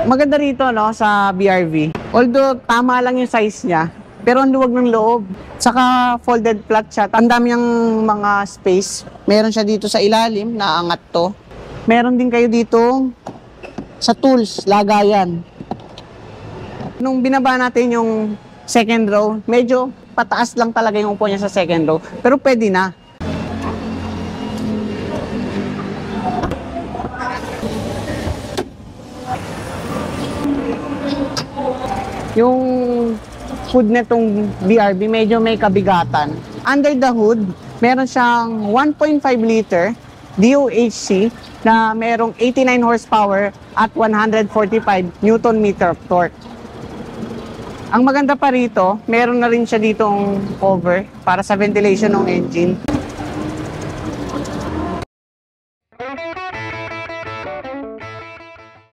Maganda rito, no, sa BRV. Although tama lang yung size niya, pero ang luwag ng loob. Saka folded flat siya. Ang dami niyang mga space. Meron siya dito sa ilalim, naangat to. Meron din kayo dito sa tools, lagayan. Nung binaba natin yung second row, medyo pataas lang talaga yung upo niya sa second row. Pero pwede na. Yung hood netong BRV medyo may kabigatan. Under the hood, meron siyang 1.5 liter DOHC na merong 89 horsepower at 145 Newton meter of torque. Ang maganda pa rito, meron na rin siya ditong cover para sa ventilation ng engine.